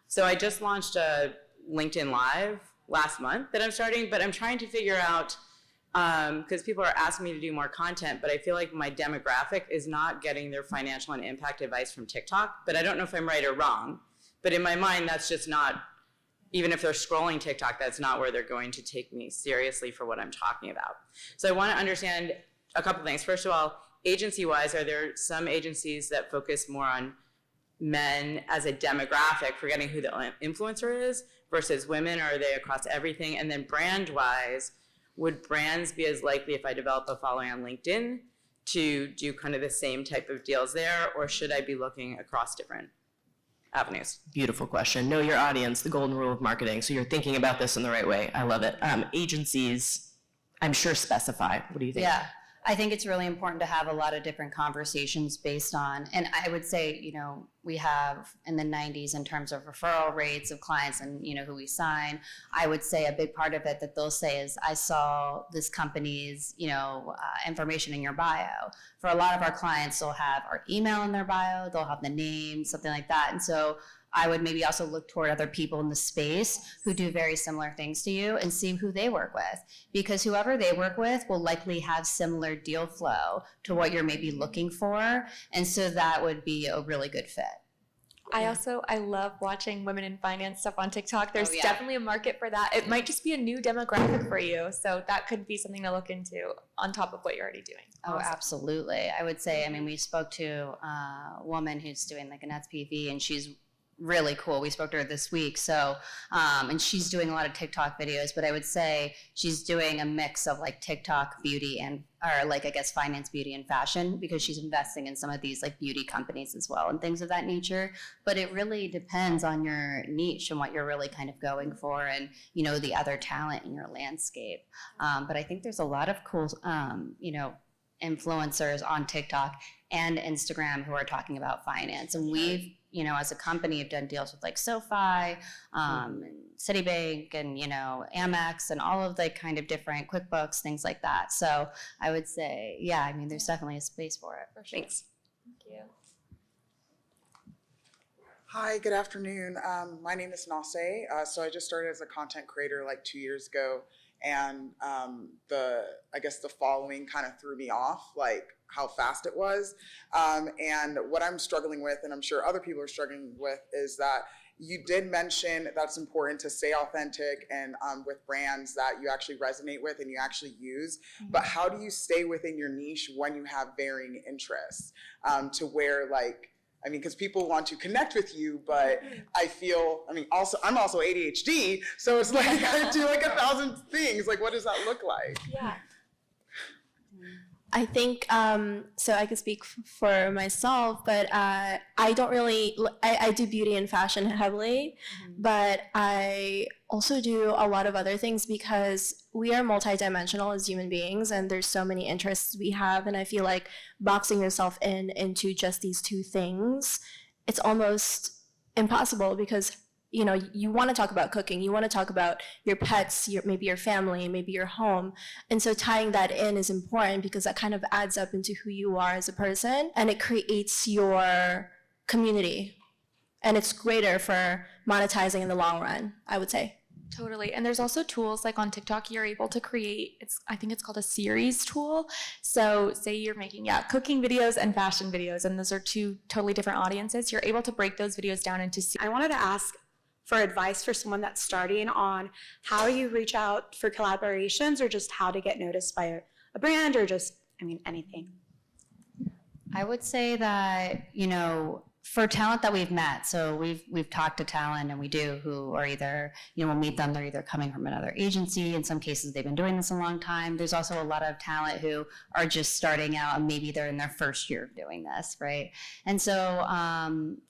[SPEAKER 8] So I just launched a LinkedIn Live last month that I'm starting, but I'm trying to figure out, because people are asking me to do more content, but I feel like my demographic is not getting their financial and impact advice from TikTok, but I don't know if I'm right or wrong. But in my mind, that's just not, even if they're scrolling TikTok, that's not where they're going to take me seriously for what I'm talking about. So I want to understand a couple things. First of all, agency-wise, are there some agencies that focus more on men as a demographic, forgetting who the influencer is, versus women, or are they across everything? And then brand-wise, would brands be as likely if I develop a following on LinkedIn to do kind of the same type of deals there, or should I be looking across different avenues?
[SPEAKER 1] Beautiful question. Know your audience, the golden rule of marketing. So you're thinking about this in the right way. I love it. Agencies, I'm sure specify. What do you think?
[SPEAKER 2] Yeah. I think it's really important to have a lot of different conversations based on, and I would say, we have in the 90s in terms of referral rates of clients and, who we sign. I would say a big part of it that they'll say is, I saw this company's, information in your bio. For a lot of our clients, they'll have our email in their bio, they'll have the name, something like that. And so I would maybe also look toward other people in the space who do very similar things to you and see who they work with, because whoever they work with will likely have similar deal flow to what you're maybe looking for. And so that would be a really good fit.
[SPEAKER 3] I love watching women in finance stuff on TikTok. There's
[SPEAKER 2] Oh, yeah.
[SPEAKER 3] definitely a market for that. It might just be a new demographic for you. So that could be something to look into on top of what you're already doing.
[SPEAKER 2] Oh, absolutely. I would say, we spoke to a woman who's doing like an SPV, and she's really cool. We spoke to her this week. So, and she's doing a lot of TikTok videos, but I would say she's doing a mix of like TikTok beauty or like, I guess, finance, beauty, and fashion, because she's investing in some of these like beauty companies as well and things of that nature. But it really depends on your niche and what you're really kind of going for, and, you know, the other talent in your landscape. But I think there's a lot of cool, you know, influencers on TikTok and Instagram who are talking about finance. And we've, you know, as a company, have done deals with like SoFi, and Citibank, and, you know, Amex, and all of the kind of different QuickBooks, things like that. So I would say, yeah, I mean, there's definitely a space for it.
[SPEAKER 3] For sure. Thanks.
[SPEAKER 4] Thank you.
[SPEAKER 9] Hi, good afternoon. My name is Nase. So I just started as a content creator like 2 years ago, and I guess the following kind of threw me off, like how fast it was. And what I'm struggling with, and I'm sure other people are struggling with, is that you did mention that it's important to stay authentic and with brands that you actually resonate with and you actually use. But how do you stay within your niche when you have varying interests, to where, like, I mean, because people want to connect with you, but I feel, I mean, also, I'm also ADHD, so it's like I do like 1,000 things. Like, what does that look like?
[SPEAKER 3] Yeah.
[SPEAKER 4] I think, so I could speak for myself, but I don't really, I do beauty and fashion heavily, but I also do a lot of other things because we are multidimensional as human beings, and there's so many interests we have, and I feel like boxing yourself into just these two things, it's almost impossible, because you know, you want to talk about cooking, you want to talk about your pets, maybe your family, maybe your home. And so tying that in is important, because that kind of adds up into who you are as a person, and it creates your community. And it's greater for monetizing in the long run, I would say.
[SPEAKER 3] Totally. And there's also tools like on TikTok, you're able to create, I think it's called a series tool. So say you're making, cooking videos and fashion videos, and those are two totally different audiences. You're able to break those videos down into
[SPEAKER 10] I wanted to ask for advice for someone that's starting on how you reach out for collaborations, or just how to get noticed by a brand, or just, I mean, anything.
[SPEAKER 2] I would say that, you know, for talent that we've met, so we've talked to talent, and we do, who are either, you know, we'll meet them, they're either coming from another agency, in some cases they've been doing this a long time. There's also a lot of talent who are just starting out, and maybe they're in their first year of doing this, right? And so,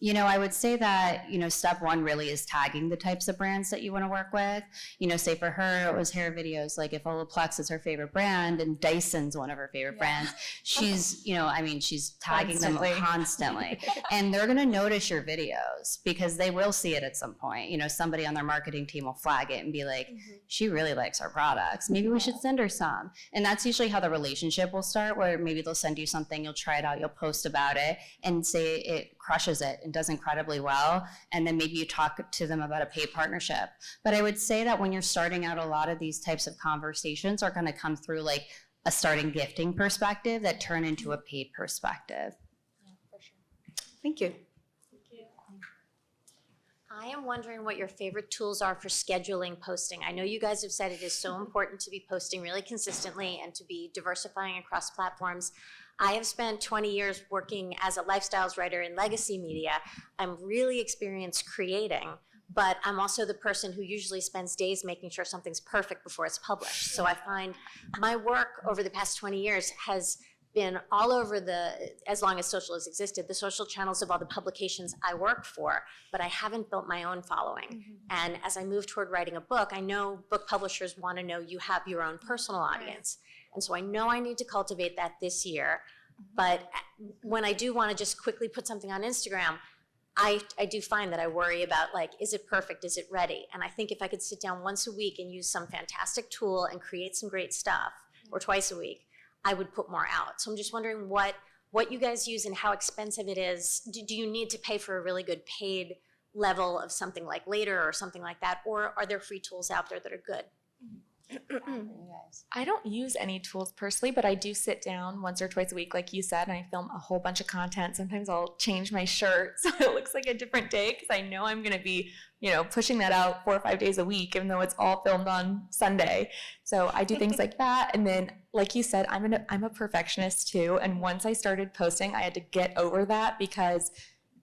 [SPEAKER 2] you know, I would say that, you know, step one really is tagging the types of brands that you want to work with. You know, say for her, it was hair videos, like if Olaplex is her favorite brand and Dyson's one of her favorite brands, she's, you know, I mean, she's tagging them constantly. And they're going to notice your videos, because they will see it at some point. You know, somebody on their marketing team will flag it and be like, she really likes our products, maybe we should send her some. And that's usually how the relationship will start, where maybe they'll send you something, you'll try it out, you'll post about it, and say it crushes it and does incredibly well, and then maybe you talk to them about a paid partnership. But I would say that when you're starting out, a lot of these types of conversations are going to come through like a starting gifting perspective that turn into a paid perspective.
[SPEAKER 10] Thank you.
[SPEAKER 11] I am wondering what your favorite tools are for scheduling posting. I know you guys have said it is so important to be posting really consistently and to be diversifying across platforms. I have spent 20 years working as a lifestyles writer in legacy media. I'm really experienced creating, but I'm also the person who usually spends days making sure something's perfect before it's published. So I find my work over the past 20 years has been all over as long as social has existed, the social channels of all the publications I work for, but I haven't built my own following. And as I move toward writing a book, I know book publishers want to know you have your own personal audience. And so I know I need to cultivate that this year. But when I do want to just quickly put something on Instagram, I do find that I worry about, like, is it perfect? Is it ready? And I think if I could sit down once a week and use some fantastic tool and create some great stuff, or twice a week, I would put more out. So I'm just wondering what you guys use and how expensive it is. Do you need to pay for a really good paid level of something like Later or something like that? Or are there free tools out there that are good?
[SPEAKER 3] I don't use any tools personally, but I do sit down once or twice a week, like you said, and I film a whole bunch of content. Sometimes I'll change my shirt so it looks like a different day, because I know I'm going to be, you know, pushing that out 4 or 5 days a week, even though it's all filmed on Sunday. So I do things like that. And then, like you said, I'm a perfectionist too. And once I started posting, I had to get over that, because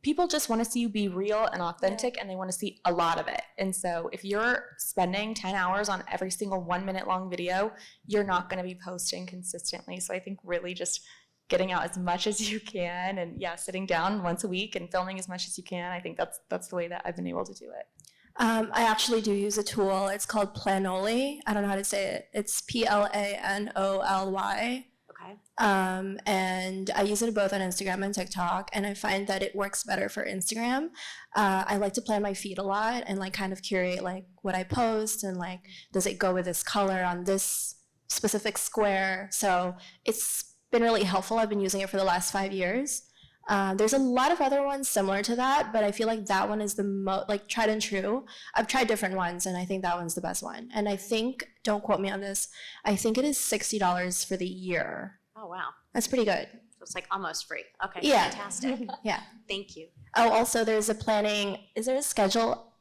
[SPEAKER 3] people just want to see you be real and authentic, and they want to see a lot of it. And so if you're spending 10 hours on every single 1 minute long video, you're not going to be posting consistently. So I think really just getting out as much as you can, and sitting down once a week and filming as much as you can. I think that's the way that I've been able to do it.
[SPEAKER 4] I actually do use a tool. It's called Planoly. I don't know how to say it. It's Planoly.
[SPEAKER 11] Okay.
[SPEAKER 4] And I use it both on Instagram and TikTok, and I find that it works better for Instagram. I like to plan my feed a lot and like kind of curate like what I post and like, does it go with this color on this specific square? So it's been really helpful. I've been using it for the last 5 years. There's a lot of other ones similar to that, but I feel like that one is the most like tried and true. I've tried different ones, and I think that one's the best one. And I think, don't quote me on this, I think it is $60 for the year.
[SPEAKER 11] Oh, wow.
[SPEAKER 4] That's pretty good.
[SPEAKER 11] So it's like almost free. Okay,
[SPEAKER 4] Yeah.
[SPEAKER 11] fantastic.
[SPEAKER 4] Yeah.
[SPEAKER 11] Thank you.
[SPEAKER 4] Oh, also there's a planning, is there a schedule?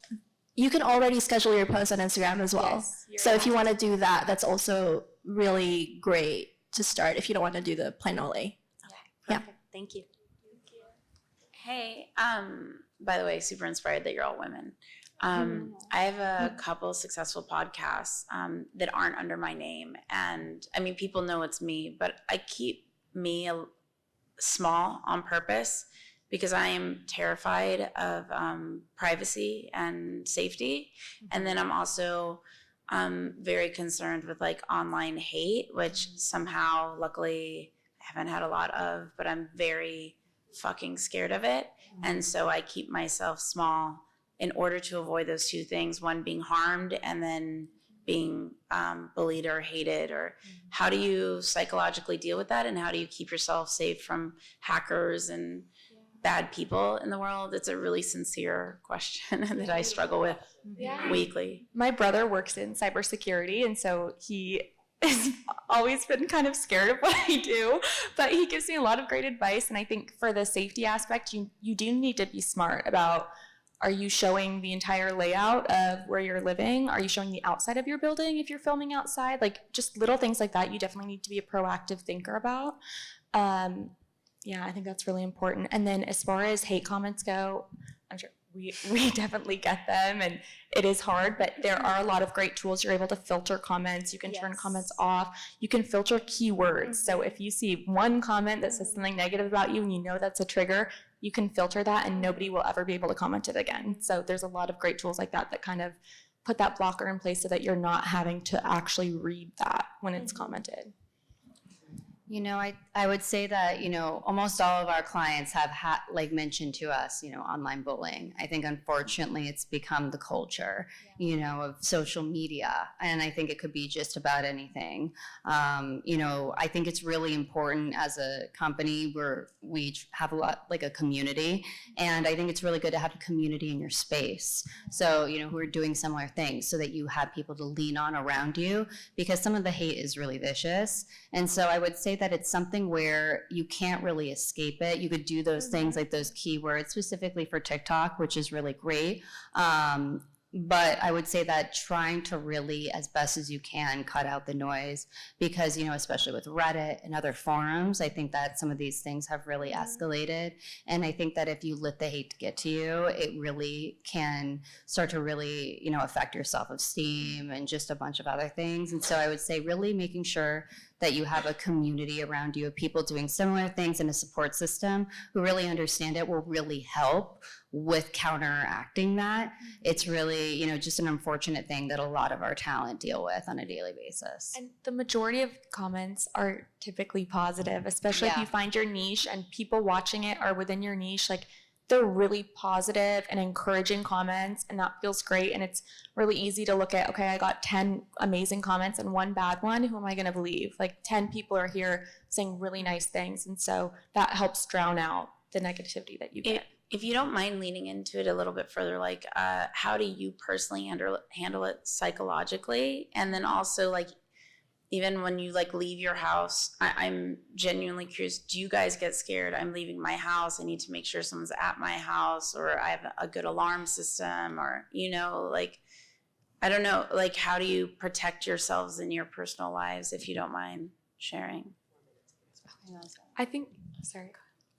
[SPEAKER 4] You can already schedule your posts on Instagram as well.
[SPEAKER 3] Yes,
[SPEAKER 4] So if you want to do that, that's also really great to start if you don't want to do the Planoly. Yeah.
[SPEAKER 11] Perfect. Thank you.
[SPEAKER 12] Hey, by the way, super inspired that you're all women. I have a couple successful podcasts that aren't under my name. And I mean, people know it's me, but I keep me small on purpose because I am terrified of privacy and safety. And then I'm also very concerned with like online hate, which somehow, luckily, I haven't had a lot of, but I'm very fucking scared of it. And so I keep myself small in order to avoid those two things, one being harmed and then being bullied or hated. Or how do you psychologically deal with that, and how do you keep yourself safe from hackers and bad people in the world? It's a really sincere question that I struggle with weekly.
[SPEAKER 3] My brother works in cybersecurity, and so he has always been kind of scared of what I do, but he gives me a lot of great advice. And I think for the safety aspect, you do need to be smart about, are you showing the entire layout of where you're living? Are you showing the outside of your building if you're filming outside? Like just little things like that, you definitely need to be a proactive thinker about. Yeah, I think that's really important. And then as far as hate comments go, I'm sure we definitely get them, and it is hard, but there are a lot of great tools. You're able to filter comments. You can turn comments off. You can filter keywords. So if you see one comment that says something negative about you and you know that's a trigger, you can filter that and nobody will ever be able to comment it again. So there's a lot of great tools like that that kind of put that blocker in place so that you're not having to actually read that when it's commented.
[SPEAKER 2] You know, I would say that, you know, almost all of our clients have like mentioned to us, you know, online bullying. I think unfortunately it's become the culture, you know, of social media. And I think it could be just about anything. You know, I think it's really important as a company where we have a lot, like a community. And I think it's really good to have a community in your space. So, you know, who are doing similar things so that you have people to lean on around you, because some of the hate is really vicious. And so I would say that it's something where you can't really escape it. You could do those things like those keywords specifically for TikTok, which is really great. But I would say that trying to really, as best as you can, cut out the noise, because, you know, especially with Reddit and other forums, I think that some of these things have really escalated. And I think that if you let the hate get to you, it really can start to really, you know, affect your self-esteem and just a bunch of other things. And so I would say really making sure that you have a community around you of people doing similar things in a support system who really understand it will really help with counteracting that. It's really, you know, just an unfortunate thing that a lot of our talent deal with on a daily basis.
[SPEAKER 3] And the majority of comments are typically positive, especially if you find your niche and people watching it are within your niche. Like, they're really positive and encouraging comments, and that feels great. And it's really easy to look at, okay, I got 10 amazing comments and one bad one. Who am I going to believe? Like 10 people are here saying really nice things. And so that helps drown out the negativity that you get.
[SPEAKER 12] If you don't mind leaning into it a little bit further, like how do you personally handle it psychologically? And then also, like, even when you like leave your house, I'm genuinely curious, do you guys get scared? I'm leaving my house, I need to make sure someone's at my house, or I have a good alarm system, or, you know, like, I don't know, like, how do you protect yourselves in your personal lives, if you don't mind sharing?
[SPEAKER 3] I think, sorry.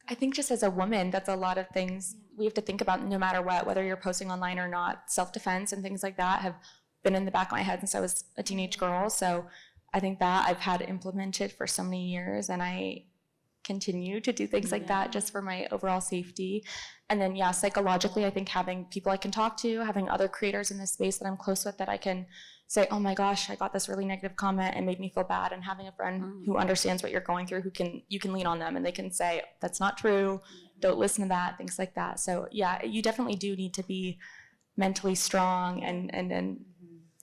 [SPEAKER 3] I think just as a woman, that's a lot of things we have to think about no matter what, whether you're posting online or not. Self-defense and things like that have been in the back of my head since I was a teenage girl. So I think that I've had implemented for so many years, and I continue to do things like that just for my overall safety. And then, yeah, psychologically, I think having people I can talk to, having other creators in this space that I'm close with that I can say, oh my gosh, I got this really negative comment and made me feel bad, and having a friend who understands what you're going through, you can lean on them and they can say, that's not true, don't listen to that, things like that. So yeah, you definitely do need to be mentally strong and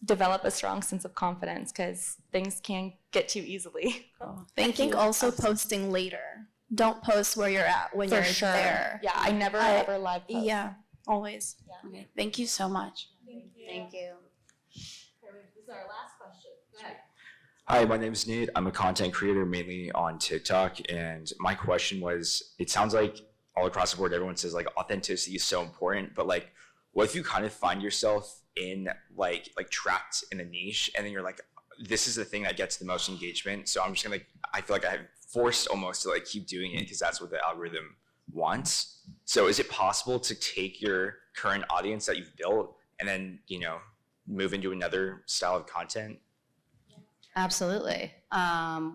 [SPEAKER 3] develop a strong sense of confidence, because things can get to you easily.
[SPEAKER 4] I think also posting later. Don't post where you're at when
[SPEAKER 3] For
[SPEAKER 4] you're
[SPEAKER 3] sure.
[SPEAKER 4] there.
[SPEAKER 3] Yeah, I never ever live post.
[SPEAKER 4] Yeah, always.
[SPEAKER 12] Okay, thank you so much.
[SPEAKER 2] Thank you.
[SPEAKER 1] This is our last question. Go ahead.
[SPEAKER 13] Hi, my name is Nate. I'm a content creator mainly on TikTok, and my question was, it sounds like all across the board everyone says like authenticity is so important, but like what if you kind of find yourself in like trapped in a niche, and then you're like, this is the thing that gets the most engagement, so I'm just gonna, I feel like I'm forced almost to like keep doing it because that's what the algorithm wants. So is it possible to take your current audience that you've built and then, you know, move into another style of content?
[SPEAKER 2] Absolutely.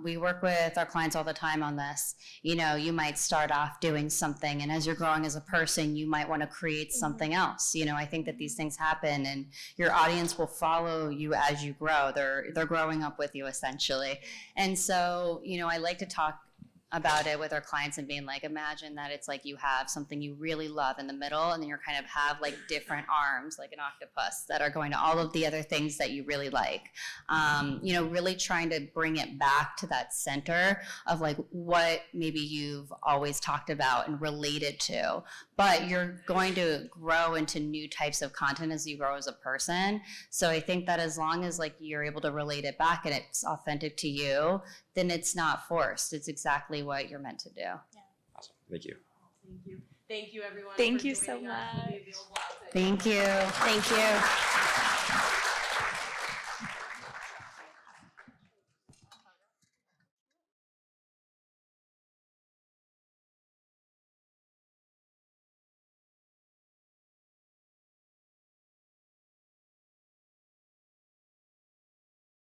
[SPEAKER 2] We work with our clients all the time on this. You know, you might start off doing something, and as you're growing as a person, you might want to create something else. You know, I think that these things happen, and your audience will follow you as you grow. They're growing up with you essentially. And so, you know, I like to talk about it with our clients and being like, imagine that it's like you have something you really love in the middle, and then you kind of have like different arms, like an octopus, that are going to all of the other things that you really like. You know, really trying to bring it back to that center of like what maybe you've always talked about and related to, but you're going to grow into new types of content as you grow as a person. So I think that as long as like you're able to relate it back and it's authentic to you, then it's not forced. It's exactly what you're meant to do.
[SPEAKER 13] Awesome. Thank you.
[SPEAKER 1] Thank you. Thank you, everyone.
[SPEAKER 3] Thank
[SPEAKER 1] for
[SPEAKER 3] you so
[SPEAKER 1] joining us. We'll be
[SPEAKER 3] much.
[SPEAKER 1] available outside.
[SPEAKER 2] Thank you.
[SPEAKER 4] Thank you.